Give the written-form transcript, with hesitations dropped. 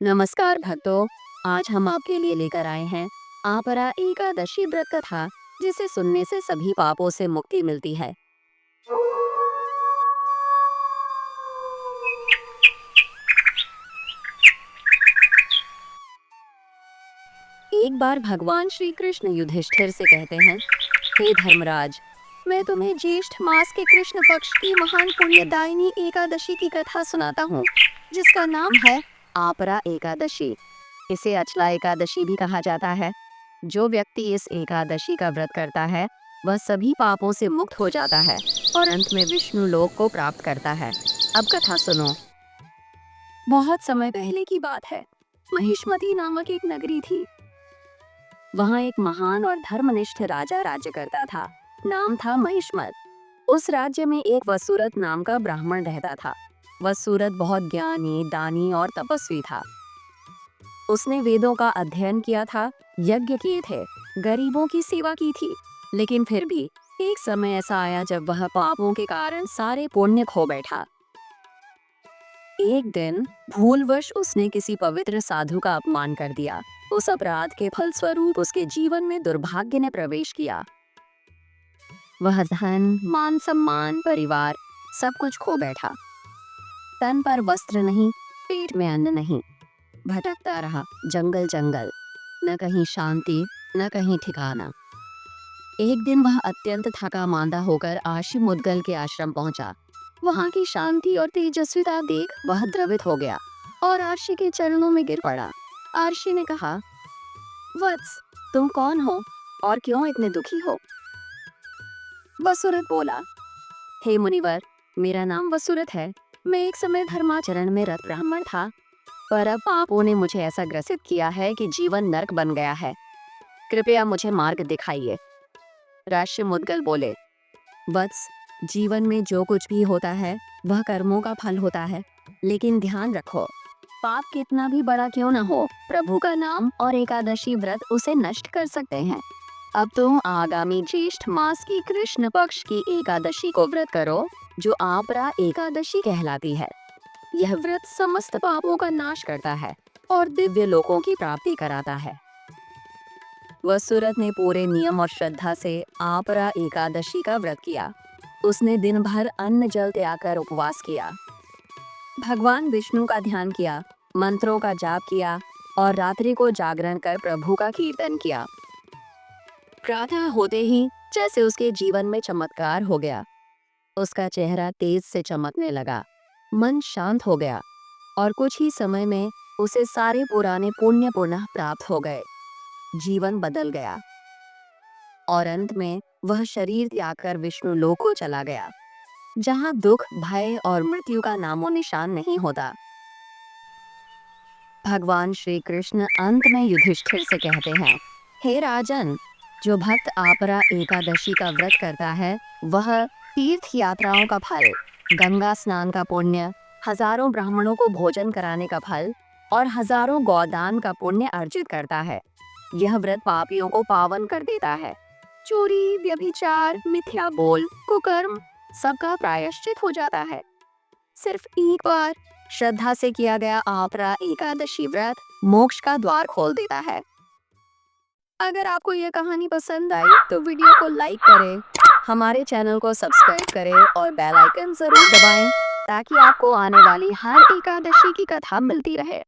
नमस्कार भक्तों। आज हम आपके लिए लेकर आए हैं आपरा एकादशी व्रत कथा, जिसे सुनने से सभी पापों से मुक्ति मिलती है। एक बार भगवान श्री कृष्ण युधिष्ठिर से कहते हैं, हे धर्मराज, मैं तुम्हें ज्येष्ठ मास के कृष्ण पक्ष की महान पुण्यदायिनी एकादशी की कथा सुनाता हूँ, जिसका नाम है आपरा एकादशी। इसे अचला एकादशी भी कहा जाता है। जो व्यक्ति इस एकादशी का व्रत करता है, वह सभी पापों से मुक्त हो जाता है और अंत में विष्णु लोक को प्राप्त करता है। अब कथा सुनो। बहुत समय पहले की बात है। महिष्मती नामक एक नगरी थी। वहाँ एक महान और धर्मनिष्ठ राजा राज्य करता था। नाम था महिष्मत। उस राज्य में एक वसुरत नाम का ब्राह्मण रहता था। वसुरत बहुत ज्ञानी, दानी और तपस्वी था। उसने वेदों का अध्ययन किया था, यज्ञ किए थे, गरीबों की सेवा की थी। लेकिन फिर भी एक समय ऐसा आया जब वह पापों के कारण सारे पुण्य खो बैठा। एक दिन भूलवश उसने किसी पवित्र साधु का अपमान कर दिया। उस अपराध के फलस्वरूप उसके जीवन में दुर्भाग्य ने प्रवेश किया। वह धन, मान सम्मान, परिवार सब कुछ खो बैठा। तन पर वस्त्र नहीं, पेट में अन्न नहीं। भटकता रहा जंगल जंगल, न कहीं शांति न कहीं ठिकाना। एक दिन वह अत्यंत थका मांदा होकर आशी मुद्गल के आश्रम पहुंचा। वहां की शांति और तेजस्विता देख वह द्रवित हो गया और आशी के चरणों में गिर पड़ा। आशी ने कहा, वत्स, तुम कौन हो और क्यों इतने दुखी हो? वसुरत बोला, हे मुनिवर, मेरा नाम वसुरत है। मैं एक समय धर्माचरण में रत ब्राह्मण था, पर अब पापों ने मुझे ऐसा ग्रसित किया है कि जीवन नरक बन गया है। कृपया मुझे मार्ग दिखाइए। राशि मुद्गल बोले, वत्स, जीवन में जो कुछ भी होता है वह कर्मों का फल होता है, लेकिन ध्यान रखो, पाप कितना भी बड़ा क्यों न हो, प्रभु का नाम और एकादशी व्रत उसे नष्ट कर सकते हैं। अब तुम आगामी ज्येष्ठ मास की कृष्ण पक्ष की एकादशी को व्रत करो, जो आपरा एकादशी कहलाती है। यह व्रत समस्त पापों का नाश करता है और दिव्य लोकों की प्राप्ति कराता है। वसुरत ने पूरे नियम और श्रद्धा से आपरा एकादशी का व्रत किया। उसने दिन भर अन्न जल त्याग कर उपवास किया, भगवान विष्णु का ध्यान किया, मंत्रों का जाप किया और रात्रि को जागरण कर प्रभु का कीर्तन किया। प्रातः होते ही जैसे उसके जीवन में चमत्कार हो गया। उसका चेहरा तेज से चमकने लगा, मन शांत हो गया और कुछ ही समय में उसे सारे पुराने पुण्य पुनः प्राप्त हो गए। जीवन बदल गया और अंत में वह शरीर त्याग कर विष्णु लोक को चला गया, जहाँ दुख, भय और मृत्यु का नामो निशान नहीं होता। भगवान श्री कृष्ण अंत में युधिष्ठिर से कहते हैं, हे राजन, जो भक्त आपरा एकादशी का व्रत करता है, वह तीर्थ यात्राओं का फल, गंगा स्नान का पुण्य, हजारों ब्राह्मणों को भोजन कराने का फल और हजारों गौदान का पुण्य अर्जित करता है। यह व्रत पापियों को पावन कर देता है। चोरी, व्यभिचार, मिथ्या बोल, कुकर्म सबका प्रायश्चित हो जाता है। सिर्फ एक बार श्रद्धा से किया गया आपरा एकादशी व्रत मोक्ष का द्वार खोल देता है। अगर आपको यह कहानी पसंद आई तो वीडियो को लाइक करें, हमारे चैनल को सब्सक्राइब करें और बेल आइकन जरूर दबाएं, ताकि आपको आने वाली हर एकादशी की कथा मिलती रहे।